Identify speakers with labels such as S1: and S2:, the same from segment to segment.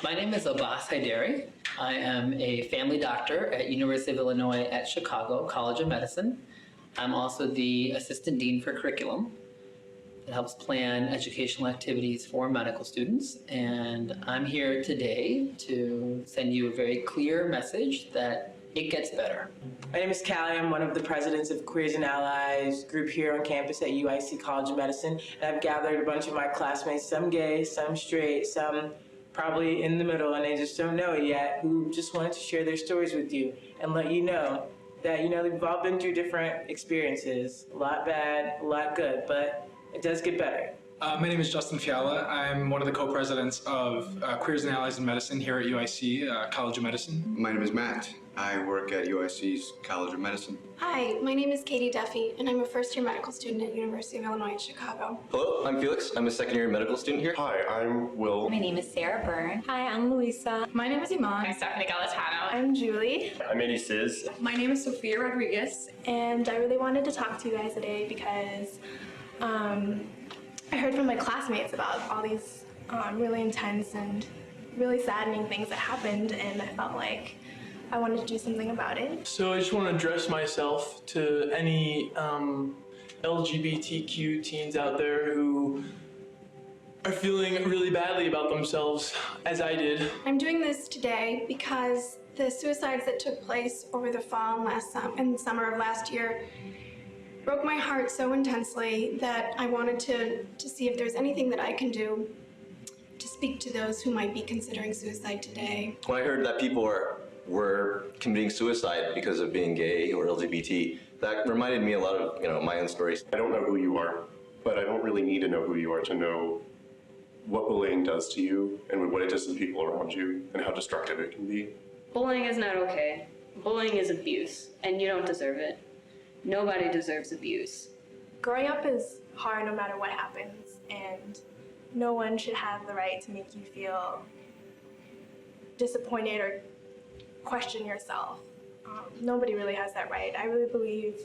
S1: My name is Abbas Haidari. I am a family doctor at University of Illinois at Chicago College of Medicine. I'm also the assistant dean for curriculum. It helps plan educational activities for medical students. And I'm here today to send you a very clear message that it gets better.
S2: My name is Callie. I'm one of the presidents of Queers and Allies group here on campus at UIC College of Medicine. And I've gathered a bunch of my classmates, some gay, some straight, some probably in the middle, and they just don't know it yet, who just wanted to share their stories with you and let you know that, we've all been through different experiences, a lot bad, a lot good, but it does get better.
S3: My name is Justin Fiala. I'm one of the co-presidents of Queers and Allies in Medicine here at UIC College of Medicine.
S4: My name is Matt. I work at UIC's College of Medicine.
S5: Hi, my name is Katie Duffy, and I'm a first-year medical student at University of Illinois at Chicago.
S6: Hello, I'm Felix. I'm a second-year medical student here.
S7: Hi, I'm Will.
S8: My name is Sarah Byrne.
S9: Hi, I'm Louisa.
S10: My name is Iman.
S11: I'm Stephanie Galatano.
S5: I'm Julie.
S7: I'm Andy Siz.
S10: My name is Sophia Rodriguez.
S5: And I really wanted to talk to you guys today because I heard from my classmates about all these really intense and really saddening things that happened, and I felt like I wanted to do something about it.
S12: So I just want to address myself to any LGBTQ teens out there who are feeling really badly about themselves, as I did.
S5: I'm doing this today because the suicides that took place over the fall and summer of last year broke my heart so intensely that I wanted to see if there's anything that I can do to speak to those who might be considering suicide today.
S6: When I heard that people were committing suicide because of being gay or LGBT, that reminded me a lot of my own stories.
S7: I don't know who you are, but I don't really need to know who you are to know what bullying does to you and what it does to the people around you and how destructive it can be.
S11: Bullying is not okay. Bullying is abuse, and you don't deserve it. Nobody deserves abuse.
S5: Growing up is hard no matter what happens, and no one should have the right to make you feel disappointed or question yourself. Nobody really has that right. I really believe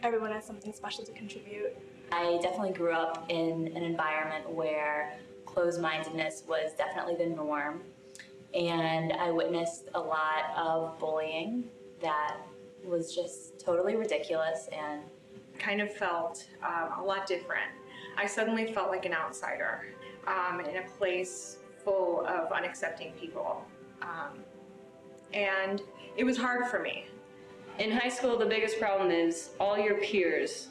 S5: everyone has something special to contribute.
S8: I definitely grew up in an environment where closed-mindedness was definitely the norm, and I witnessed a lot of bullying that was just totally ridiculous and
S10: kind of felt a lot different. I suddenly felt like an outsider in a place full of unaccepting people. And it was hard for me.
S11: In high school, the biggest problem is all your peers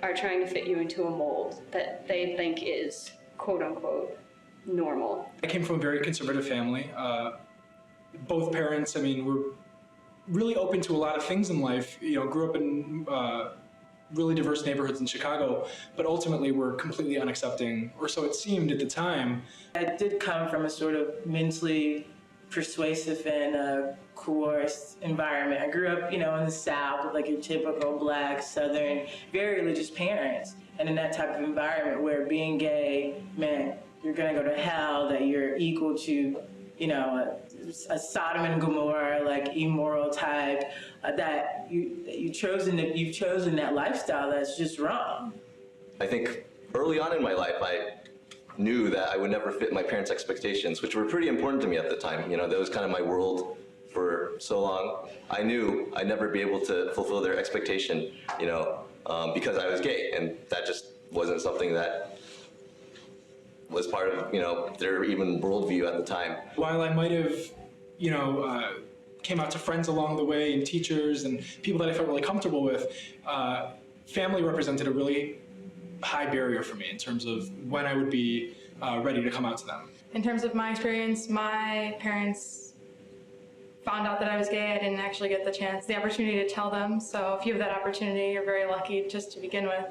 S11: are trying to fit you into a mold that they think is quote-unquote normal.
S3: I came from a very conservative family. Both parents, were really open to a lot of things in life. Grew up in really diverse neighborhoods in Chicago, but ultimately were completely unaccepting, or so it seemed at the time.
S2: I did come from a sort of mentally persuasive and coerced environment. I grew up, in the South with like your typical Black, Southern, very religious parents. And in that type of environment where being gay meant you're gonna go to hell, that you're equal to, a Sodom and Gomorrah, like immoral type, that you've chosen that lifestyle that's just wrong.
S6: I think early on in my life, I knew that I would never fit my parents' expectations, which were pretty important to me at the time. That was kind of my world for so long. I knew I'd never be able to fulfill their expectation, because I was gay, and that just wasn't something that was part of, their even worldview at the time.
S3: While I might have, came out to friends along the way and teachers and people that I felt really comfortable with, family represented a really high barrier for me in terms of when I would be ready to come out to them.
S10: In terms of my experience, my parents found out that I was gay. I didn't actually get the opportunity to tell them. So if you have that opportunity, you're very lucky just to begin with.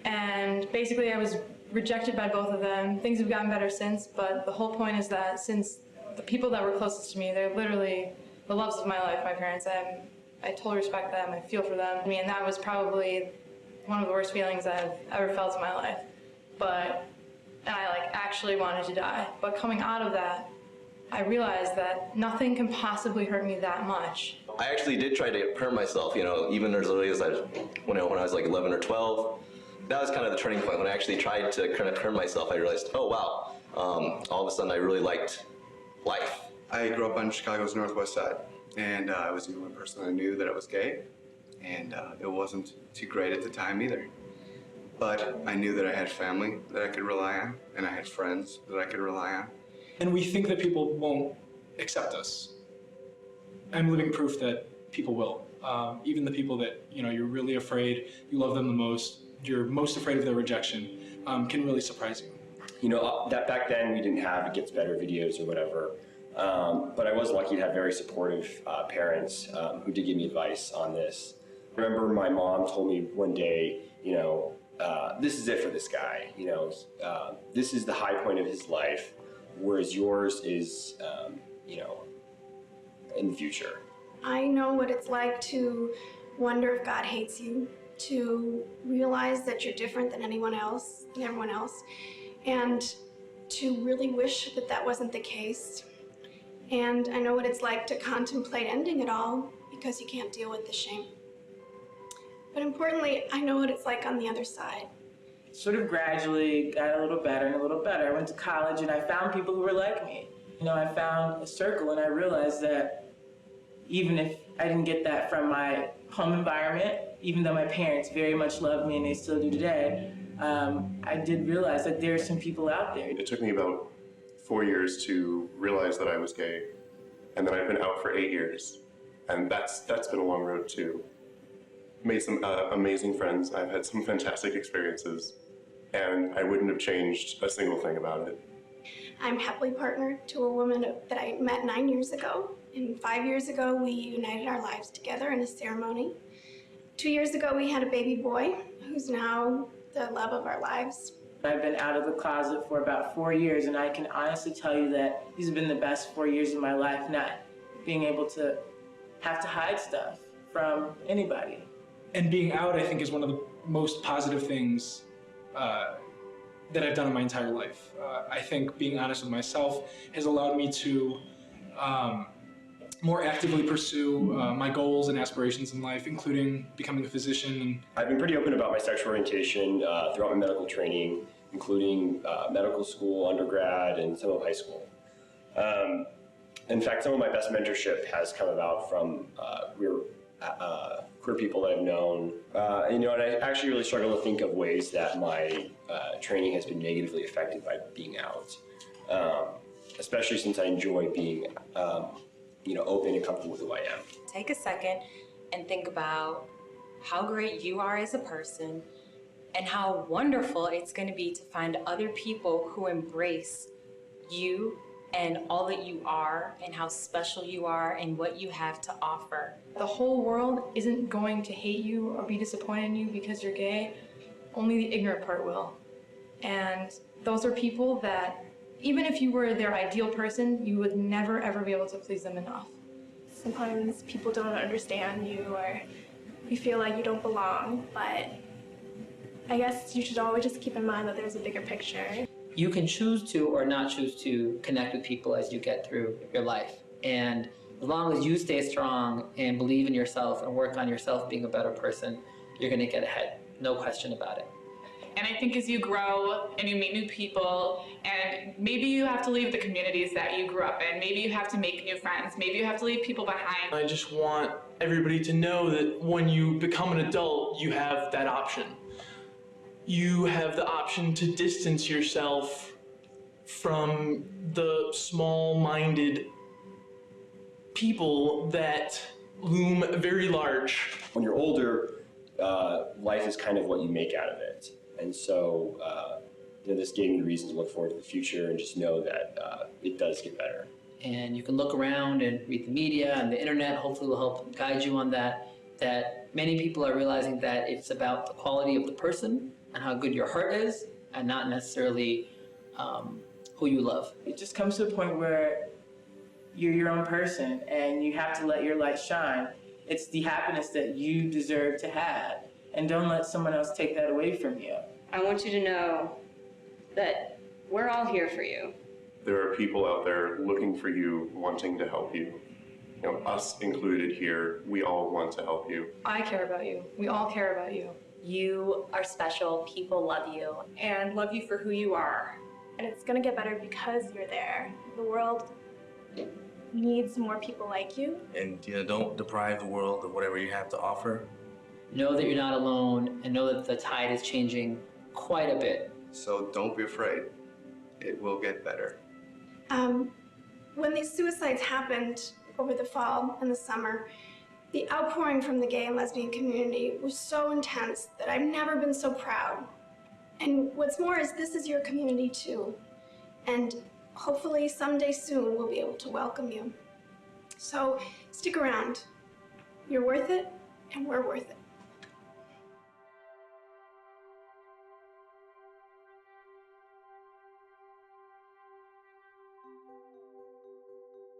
S10: And basically I was rejected by both of them. Things have gotten better since, but the whole point is that since the people that were closest to me, they're literally the loves of my life, my parents. I totally respect them, I feel for them. And that was probably one of the worst feelings I've ever felt in my life. And I actually wanted to die. But coming out of that, I realized that nothing can possibly hurt me that much.
S6: I actually did try to hurt myself, even as early as when I was like 11 or 12. That was kind of the turning point when I actually tried to kind of hurt myself. I realized, oh wow, all of a sudden I really liked life.
S4: I grew up on Chicago's Northwest Side, and I was the only person I knew that I was gay, and it wasn't too great at the time either. But I knew that I had family that I could rely on, and I had friends that I could rely on.
S3: And we think that people won't accept us. I'm living proof that people will. Even the people that, you know, you're really afraid, you love them the most, you're most afraid of their rejection, can really surprise you.
S9: You know, that back then we didn't have It Gets Better videos or whatever, but I was lucky to have very supportive parents who did give me advice on this. I remember my mom told me one day, you know, this is it for this guy, you know, this is the high point of his life, whereas yours is, you know, in the future.
S5: I know what it's like to wonder if God hates you, to realize that you're different than anyone else, than everyone else, and to really wish that that wasn't the case. And I know what it's like to contemplate ending it all because you can't deal with the shame. But importantly, I know what it's like on the other side.
S2: Sort of gradually got a little better and a little better. I went to college and I found people who were like me. You know, I found a circle and I realized that even if I didn't get that from my home environment, even though my parents very much loved me and they still do today, I did realize that there are some people out there.
S7: It took me about 4 years to realize that I was gay, and then I've been out for 8 years, and that's been a long road too. Made some amazing friends. I've had some fantastic experiences, and I wouldn't have changed a single thing about it.
S5: I'm happily partnered to a woman that I met 9 years ago. And 5 years ago, we united our lives together in a ceremony. 2 years ago, we had a baby boy who's now the love of our lives.
S2: I've been out of the closet for about 4 years, and I can honestly tell you that these have been the best 4 years of my life, not being able to have to hide stuff from anybody.
S3: And being out, I think, is one of the most positive things that I've done in my entire life. I think being honest with myself has allowed me to more actively pursue my goals and aspirations in life, including becoming a physician.
S9: I've been pretty open about my sexual orientation throughout my medical training, including medical school, undergrad, and some of high school. In fact, some of my best mentorship has come about from queer people that I've known. You know, and I actually really struggle to think of ways that my training has been negatively affected by being out, especially since I enjoy being you know, open and comfortable with who I am.
S13: Take a second and think about how great you are as a person and how wonderful it's going to be to find other people who embrace you and all that you are and how special you are and what you have to offer.
S10: The whole world isn't going to hate you or be disappointed in you because you're gay. Only the ignorant part will. And those are people that, even if you were their ideal person, you would never ever be able to please them enough.
S14: Sometimes people don't understand you or you feel like you don't belong, but I guess you should always just keep in mind that there's a bigger picture.
S1: You can choose to or not choose to connect with people as you get through your life. And as long as you stay strong and believe in yourself and work on yourself being a better person, you're gonna get ahead, no question about it.
S15: And I think as you grow and you meet new people, and maybe you have to leave the communities that you grew up in, maybe you have to make new friends, maybe you have to leave people behind.
S12: I just want everybody to know that when you become an adult, you have that option. You have the option to distance yourself from the small-minded people that loom very large.
S9: When you're older, life is kind of what you make out of it. And so, you know, this gave me the reason to look forward to the future and just know that it does get better.
S1: And you can look around and read the media and the internet, hopefully will help guide you on that many people are realizing that it's about the quality of the person and how good your heart is, and not necessarily who you love.
S2: It just comes to a point where you're your own person and you have to let your light shine. It's the happiness that you deserve to have, and don't let someone else take that away from you.
S11: I want you to know that we're all here for you.
S7: There are people out there looking for you, wanting to help you. You know, us included here, we all want to help you.
S10: I care about you. We all care about you.
S8: You are special. People love you.
S15: And love you for who you are.
S14: and it's gonna get better because you're there. The world needs more people like you.
S16: And don't deprive the world of whatever you have to offer.
S1: Know that you're not alone, and know that the tide is changing quite a bit.
S4: So don't be afraid. It will get better.
S5: When these suicides happened over the fall and the summer, the outpouring from the gay and lesbian community was so intense that I've never been so proud. And what's more is this is your community too. And hopefully someday soon we'll be able to welcome you. So stick around. You're worth it, and we're worth it.